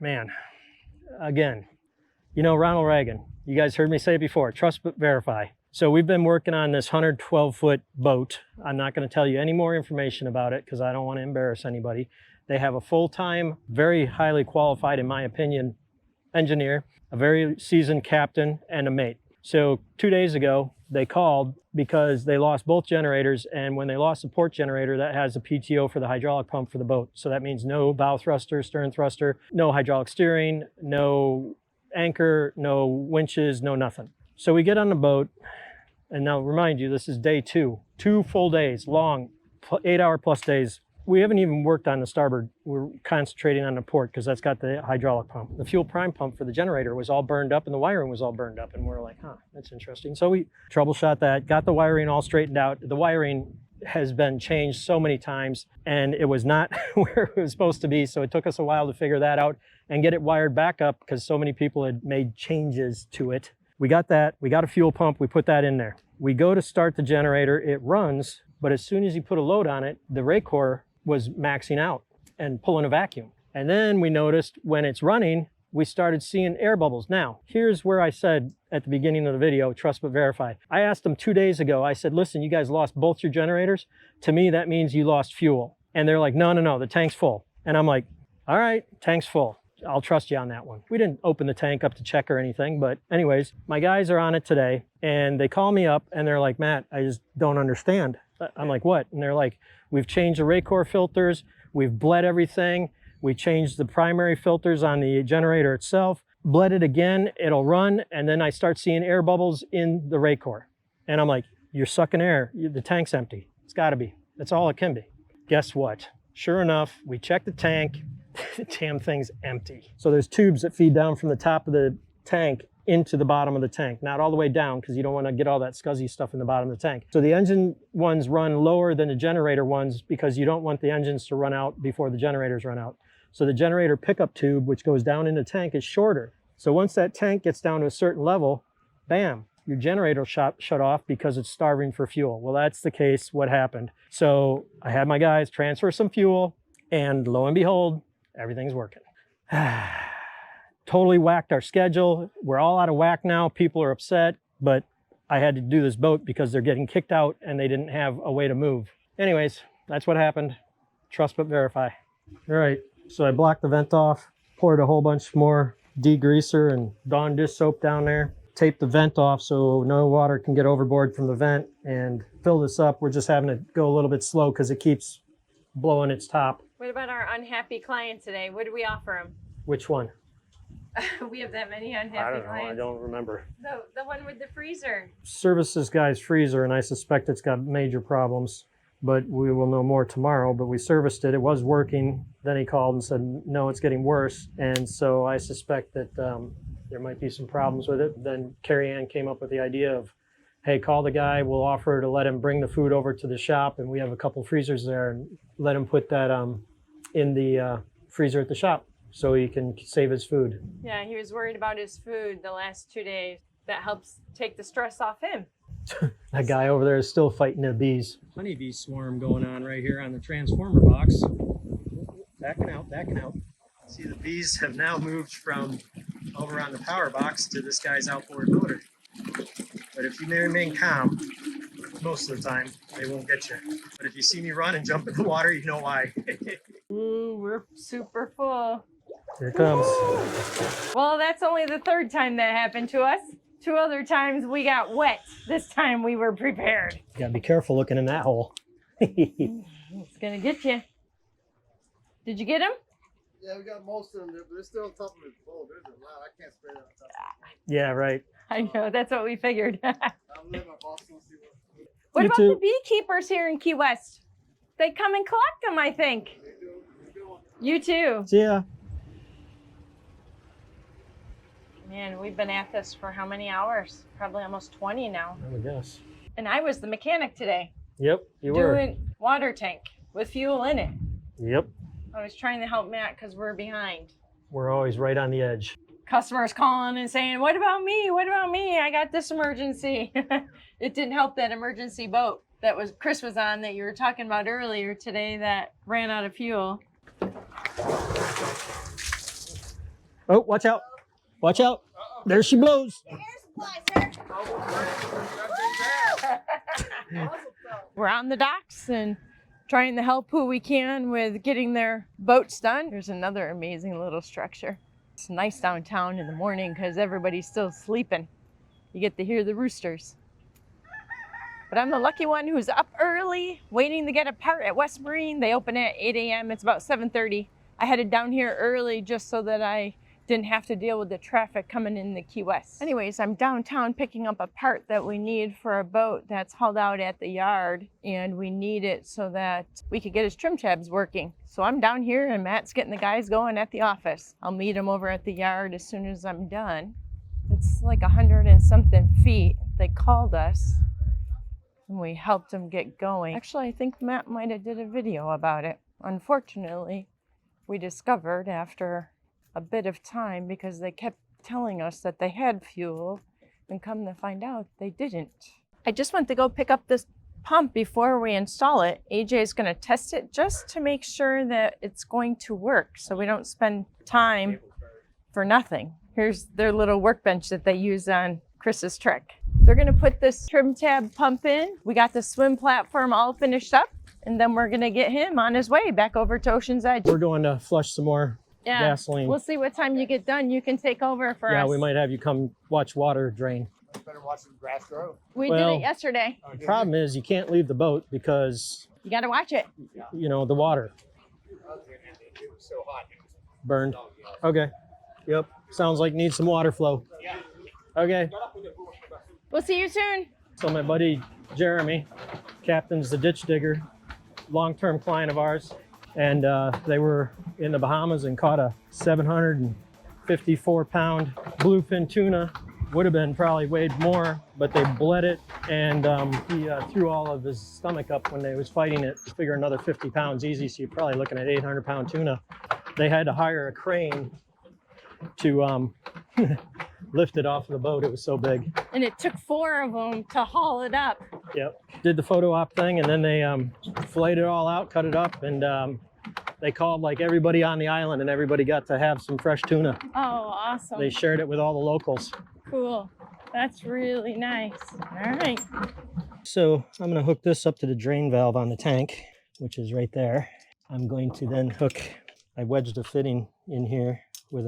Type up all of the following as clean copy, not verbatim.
man, again, you know, Ronald Reagan, you guys heard me say it before, trust but verify. So we've been working on this 112-foot boat. I'm not going to tell you any more information about it because I don't want to embarrass anybody. They have a full-time, very highly qualified, in my opinion, engineer, a very seasoned captain, and a mate. So 2 days ago, they called because they lost both generators, and when they lost the port generator, that has a PTO for the hydraulic pump for the boat. So that means no bow thruster, stern thruster, no hydraulic steering, no anchor, no winches, no nothing. So we get on the boat, and now remind you, this is day 2 full days, long, 8-hour plus days. We haven't even worked on the starboard. We're concentrating on the port because that's got the hydraulic pump. The fuel prime pump for the generator was all burned up and the wiring was all burned up. And we're like, huh, that's interesting. So we troubleshot that, got the wiring all straightened out. The wiring has been changed so many times and it was not where it was supposed to be. So it took us a while to figure that out and get it wired back up because so many people had made changes to it. We got that, we got a fuel pump, we put that in there. We go to start the generator, it runs, but as soon as you put a load on it, the Raycor was maxing out and pulling a vacuum. And then we noticed when it's running, we started seeing air bubbles. Now, here's where I said at the beginning of the video, trust but verify. I asked them 2 days ago, I said, listen, you guys lost both your generators. To me, that means you lost fuel. And they're like, no, the tank's full. And I'm like, all right, tank's full. I'll trust you on that one. We didn't open the tank up to check or anything, but anyways, my guys are on it today and they call me up and they're like, Matt, I just don't understand. I'm like, what? And they're like, we've changed the Raycor filters, we've bled everything, we changed the primary filters on the generator itself, bled it again, it'll run, and then I start seeing air bubbles in the Raycor. And I'm like, you're sucking air, the tank's empty. It's gotta be, that's all it can be. Guess what? Sure enough, we checked the tank, the damn thing's empty. So there's tubes that feed down from the top of the tank into the bottom of the tank, not all the way down because you don't want to get all that scuzzy stuff in the bottom of the tank. So the engine ones run lower than the generator ones because you don't want the engines to run out before the generators run out. So the generator pickup tube, which goes down in the tank, is shorter. So once that tank gets down to a certain level, bam, your generator shut off because it's starving for fuel. Well, that's the case, what happened. So I had my guys transfer some fuel and lo and behold, everything's working. Totally whacked our schedule. We're all out of whack now. People are upset, but I had to do this boat because they're getting kicked out and they didn't have a way to move. Anyways, that's what happened. Trust but verify. All right, so I blocked the vent off, poured a whole bunch more degreaser and Dawn dish soap down there, taped the vent off so no water can get overboard from the vent and fill this up. We're just having to go a little bit slow because it keeps blowing its top. What about our unhappy client today? What did we offer him? Which one? We have that many unhappy I don't know. clients. I don't remember. The one with the freezer. Service this guy's freezer, and I suspect it's got major problems, but we will know more tomorrow. But we serviced it. It was working. Then he called and said, no, it's getting worse. And so I suspect that there might be some problems with it. Then Carrie Ann came up with the idea of, hey, call the guy. We'll offer to let him bring the food over to the shop, and we have a couple freezers there, and let him put that in the freezer at the shop, so he can save his food. Yeah, he was worried about his food the last 2 days. That helps take the stress off him. That guy over there is still fighting the bees. Honeybee swarm going on right here on the transformer box. Backing out, backing out. See, the bees have now moved from over on the power box to this guy's outboard motor. But if you remain calm, most of the time, they won't get you. But if you see me run and jump in the water, you know why. Ooh, we're super full. Here it comes. Well, that's only the third time that happened to us. 2 other times we got wet. This time we were prepared. You gotta be careful looking in that hole. It's gonna get you. Did you get him? Yeah, we got most of them there, but they're still on top of the bowl. There's a lot. I can't spray that on top. Yeah, right. I know, that's what we figured. I'm letting my boss see What You about too. the beekeepers here in Key West? They come and collect them, I think. they do. They do. You too. See ya. Man, we've been at this for how many hours? Probably almost 20 now. I would guess. And I was the mechanic today. Yep, you were. Doing water tank with fuel in it. Yep. I was trying to help Matt because we're behind. We're always right on the edge. Customers calling and saying, what about me? What about me? I got this emergency. It didn't help that emergency boat that was Chris was on that you were talking about earlier today that ran out of fuel. Oh, watch out. Watch out. There she blows. We're on the docks and trying to help who we can with getting their boats done. There's another amazing little structure. It's nice downtown in the morning because everybody's still sleeping. You get to hear the roosters. But I'm the lucky one who's up early, waiting to get a part at West Marine. They open at 8 a.m. It's about 7:30. I headed down here early just so that I didn't have to deal with the traffic coming in the Key West. Anyways, I'm downtown picking up a part that we need for a boat that's hauled out at the yard, and we need it so that we could get his trim tabs working. So I'm down here and Matt's getting the guys going at the office. I'll meet him over at the yard as soon as I'm done. It's like 100 and something feet. They called us and we helped them get going. Actually, I think Matt might have did a video about it. Unfortunately, we discovered after a bit of time, because they kept telling us that they had fuel, and come to find out they didn't. I just went to go pick up this pump before we install it. AJ is going to test it just to make sure that it's going to work so we don't spend time for nothing. Here's their little workbench that they use on Chris's trek. They're going to put this trim tab pump in. We got the swim platform all finished up, and then we're going to get him on his way back over to Ocean's Edge. We're going to flush some more gasoline. We'll see what time you get done. You can take over for us. Yeah, we might have you come watch water drain. Better watch the grass grow. We did it yesterday. The problem is you can't leave the boat because, You got to watch it. you know, the water It was so hot. burned. Okay. Yep. Sounds like needs some water flow. Okay. We'll see you soon. So my buddy Jeremy captains the ditch digger, long-term client of ours, and they were in the Bahamas and caught a 754-pound bluefin tuna. Would have been probably weighed more, but they bled it, and he threw all of his stomach up when they was fighting it. Figure another 50 pounds easy, so you're probably looking at 800-pound tuna. They had to hire a crane to lift it off of the boat. It was so big. And it took 4 of them to haul it up. Yep. Did the photo op thing, and then they filleted it all out, cut it up, and they called like everybody on the island, and everybody got to have some fresh tuna. Oh, awesome. They shared it with all the locals. Cool. That's really nice. All right. So I'm going to hook this up to the drain valve on the tank, which is right there. I'm going to then hook, I wedged a fitting in here with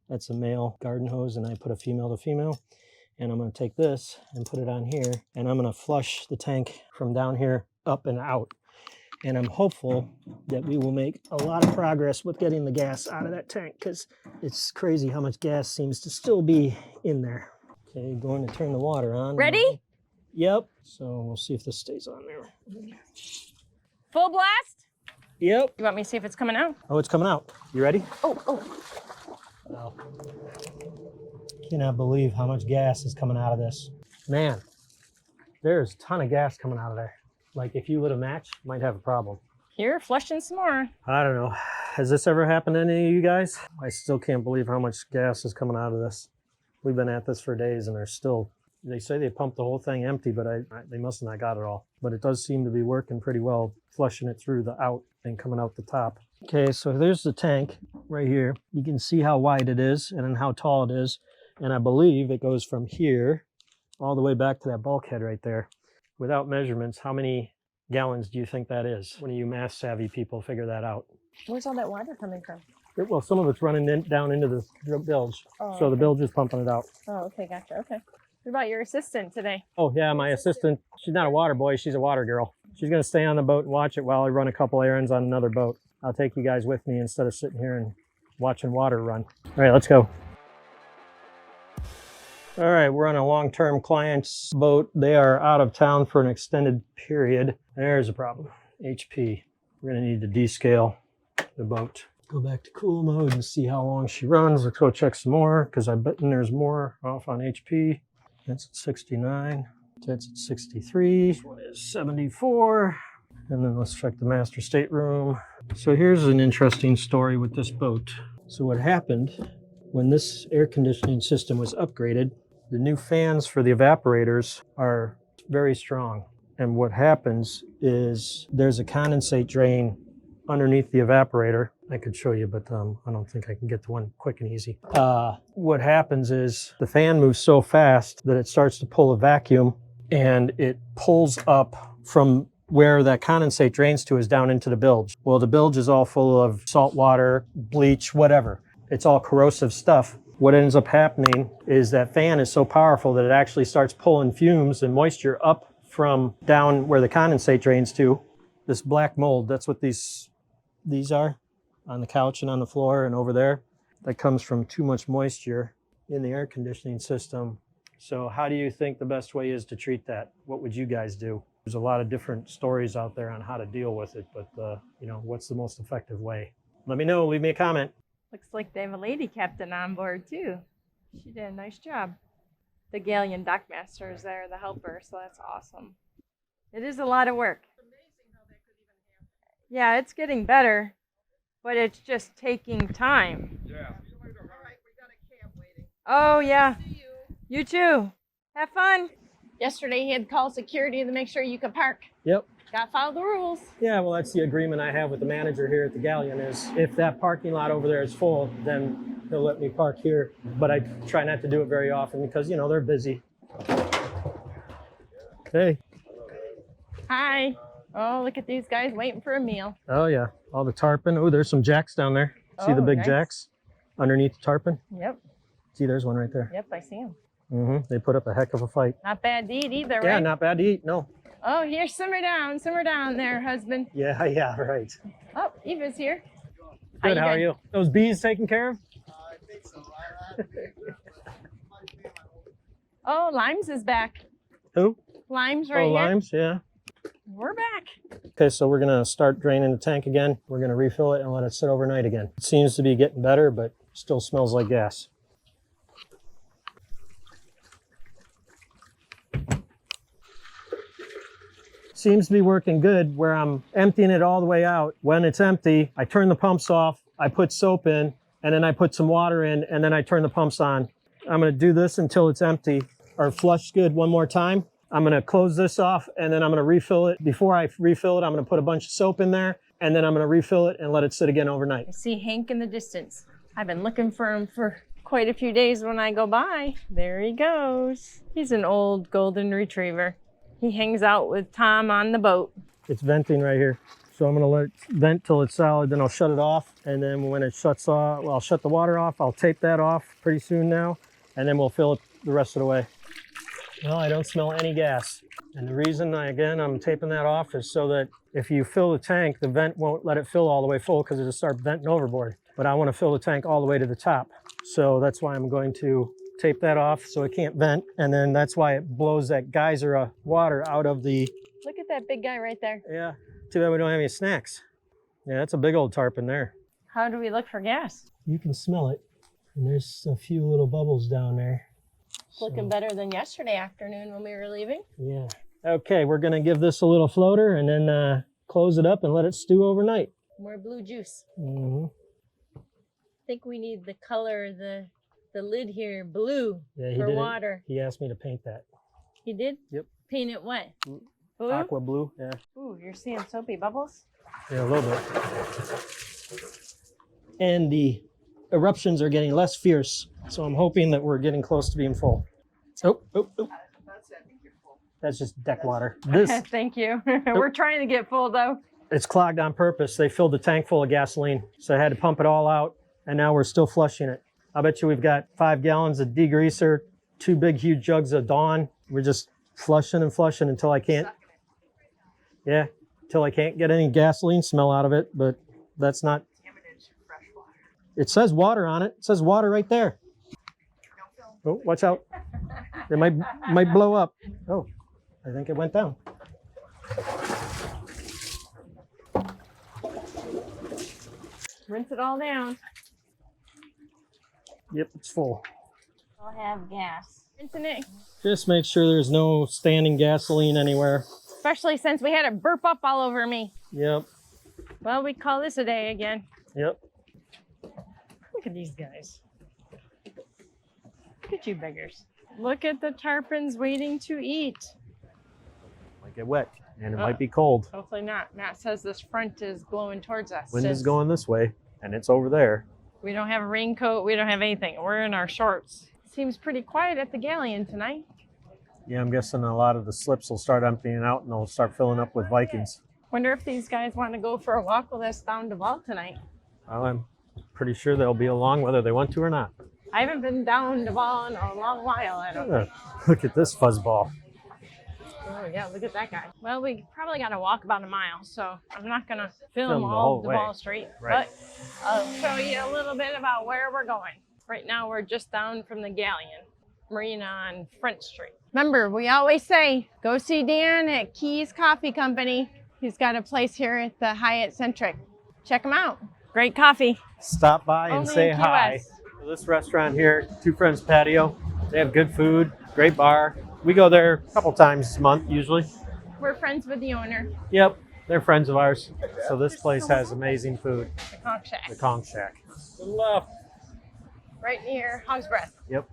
that's a male garden hose, and I put a female to female. And I'm going to take this and put it on here, and I'm going to flush the tank from down here up and out. And I'm hopeful that we will make a lot of progress with getting the gas out of that tank, because it's crazy how much gas seems to still be in there. Okay, going to turn the water on. Ready? Yep. So we'll see if this stays on there. Full blast? Yep. You want me to see if it's coming out? Oh, it's coming out. You ready? Oh. Wow. Cannot believe how much gas is coming out of this. Man, there's a ton of gas coming out of there. Like if you lit a match, you might have a problem. Here, flushing some more. I don't know. Has this ever happened to any of you guys? I still can't believe how much gas is coming out of this. We've been at this for days, and they say they pumped the whole thing empty, but they must have not got it all. But it does seem to be working pretty well, flushing it through the out and coming out the top. Okay, so there's the tank right here. You can see how wide it is and then how tall it is. And I believe it goes from here all the way back to that bulkhead right there. Without measurements, how many gallons do you think that is? One of you math savvy people figure that out. Where's all that water coming from? Well, some of it's running down into the bilge. Oh, So the bilge is pumping it out. Oh, okay, gotcha. Okay. What about your assistant today? Oh yeah, my assistant, she's not a water boy, she's a water girl. She's gonna stay on the boat and watch it while I run a couple errands on another boat. I'll take you guys with me instead of sitting here and watching water run. All right, let's go. All right, we're on a long-term client's boat. They are out of town for an extended period. There's a problem. HP. We're gonna need to descale the boat. Go back to cool mode and see how long she runs. Let's go check some more, because I bet there's more off on HP. That's at 69. That's at 63. This one is 74. And then let's check the master stateroom. So here's an interesting story with this boat. So what happened when this air conditioning system was upgraded, the new fans for the evaporators are very strong. And what happens is there's a condensate drain underneath the evaporator. I could show you, but I don't think I can get to one quick and easy. What happens is the fan moves so fast that it starts to pull a vacuum, and it pulls up from where that condensate drains to is down into the bilge. Well, the bilge is all full of salt water, bleach, whatever. It's all corrosive stuff. What ends up happening is that fan is so powerful that it actually starts pulling fumes and moisture up from down where the condensate drains to. This black mold, that's what these are on the couch and on the floor and over there. That comes from too much moisture in the air conditioning system. So how do you think the best way is to treat that? What would you guys do? There's a lot of different stories out there on how to deal with it, but you know, what's the most effective way? Let me know, leave me a comment. Looks like they have a lady captain on board too. She did a nice job. The galleon dockmaster is there, the helper, so that's awesome. It is a lot of work. Yeah, it's getting better, but it's just taking time. Yeah. All right, we got a cab waiting. Oh yeah. You too. Have fun. Yesterday he had to call security to make sure you could park. Yep. Gotta follow the rules. Yeah, well, that's the agreement I have with the manager here at the Galleon is if that parking lot over there is full, then he'll let me park here. But I try not to do it very often because, you know, they're busy. Hey. Hi. Oh, look at these guys waiting for a meal. Oh, yeah. All the tarpon. Oh, there's some jacks down there. See the Oh, big nice. jacks underneath the tarpon? Yep. See, there's one right there. Yep, I see them. They put up a heck of a fight. Not bad to eat either, Yeah, right? not bad to eat. No. Oh, here, simmer down there, husband. Yeah, right. Oh, Eva's here. Good. How are you? Those bees taken care of? I think so. I have to be, Oh, Limes is back. Who? Limes right Oh, here. limes. Yeah. We're back. Okay, so we're gonna start draining the tank again. We're gonna refill it and let it sit overnight again. It seems to be getting better, but still smells like gas. Seems to be working good where I'm emptying it all the way out. When it's empty, I turn the pumps off, I put soap in, and then I put some water in, and then I turn the pumps on. I'm gonna do this until it's empty or flushed good one more time. I'm gonna close this off and then I'm gonna refill it. Before I refill it, I'm gonna put a bunch of soap in there and then I'm gonna refill it and let it sit again overnight. I see Hank in the distance. I've been looking for him for quite a few days when I go by. There he goes. He's an old golden retriever. He hangs out with Tom on the boat. It's venting right here. So I'm gonna let it vent till it's solid, then I'll shut it off. And then when it shuts off, well, I'll shut the water off. I'll tape that off pretty soon now. And then we'll fill it the rest of the way. Well, I don't smell any gas. And the reason I'm taping that off is so that if you fill the tank, the vent won't let it fill all the way full because it'll start venting overboard. But I want to fill the tank all the way to the top. So that's why I'm going to tape that off so it can't vent. And then that's why it blows that geyser of water out of the... Look at that big guy right there. Yeah, too bad we don't have any snacks. Yeah, that's a big old tarpon there. How do we look for gas? You can smell it. And there's a few little bubbles down there. Looking better than yesterday afternoon when we were leaving. Yeah. Okay, we're gonna give this a little floater and then close it up and let it stew overnight. More blue juice. Mm-hmm. I think we need the color, the lid here, blue Yeah, for water. He asked me to paint that. He did? Yep. Paint it what? Blue? Aqua blue, yeah. Ooh, you're seeing soapy bubbles? Yeah, a little bit. And the eruptions are getting less fierce, so I'm hoping that we're getting close to being full. Oh. That's just deck water. This, Thank you. We're trying to get full though. it's clogged on purpose. They filled the tank full of gasoline, so I had to pump it all out, and now we're still flushing it. I bet you we've got 5 gallons of degreaser, 2 big, huge jugs of Dawn. We're just flushing and flushing until I can't. Yeah, until I can't get any gasoline smell out of it, but that's not. It says water on it. It says water right there. Oh, watch out. It might blow up. Oh, I think it went down. Rinse it all down. Yep, it's full. I'll have gas. Rinsing it. Just make sure there's no standing gasoline anywhere. Especially since we had it burp up all over me. Yep, Well, we call this a day again. yep. Look at these guys. Look at you beggars. Look at the tarpons waiting to eat. Might get wet. and it might be cold. Hopefully not. Matt says this front is blowing towards us. Wind is going this way, and it's over there. We don't have a raincoat. We don't have anything. We're in our shorts. Seems pretty quiet at the Galleon tonight. Yeah, I'm guessing a lot of the slips will start emptying out, and they'll start filling up with Vikings. Wonder if these guys want to go for a walk with us down to Vault tonight. Well, I'm pretty sure they'll be along whether they want to or not. I haven't been down to Vault in a long while, I don't think. Look at this fuzzball. Oh yeah, look at that guy. Well, we probably got to walk about a mile, so I'm not going to film Film the all whole of way. Wall Street, Right. but I'll show you a little bit about where we're going. Right now, we're just down from the Galleon Marina on Front Street. Remember, we always say, go see Dan at Keys Coffee Company. He's got a place here at the Hyatt Centric. Check him out. Great coffee. Stop by and Only say in Key hi. West. This restaurant here, Two Friends Patio, they have good food, great bar. We go there a couple times a month usually. We're friends with the owner, Yep, they're friends of ours. So this place has amazing food, the Conch Shack, the Conch Shack. To the left. right near Hog's Breath. Yep,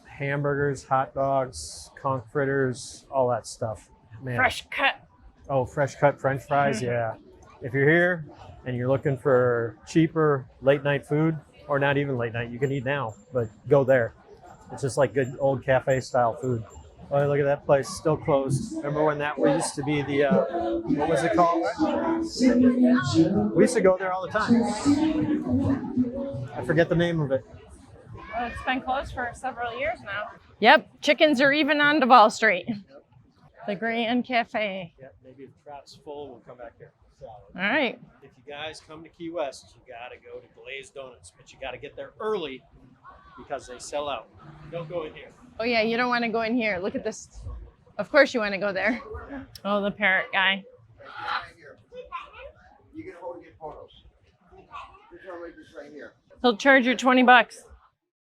hamburgers, hot dogs, conch fritters, all that stuff. Man. Fresh cut. Oh, fresh cut French fries, yeah. If you're here and you're looking for cheaper late night food, or not even late night, you can eat now, but go there. It's just like good old cafe style food. Oh, look at that place, still closed. Remember when that used to be the, what was it called? We used to go there all the time. I forget the name of it. Well, it's been closed for several years now. Yep, chickens are even on Duval Street. The Grand Cafe. Yeah, maybe if Trout's full, we'll come back here. All right. If you guys come to Key West, you gotta go to Glazed Donuts, but you gotta get there early because they sell out. Don't go in here. Oh yeah, you don't want to go in here. Look at this. Of course you want to go there. Oh, the parrot guy. Right here. You can hold and get photos. This one right here. He'll charge you $20.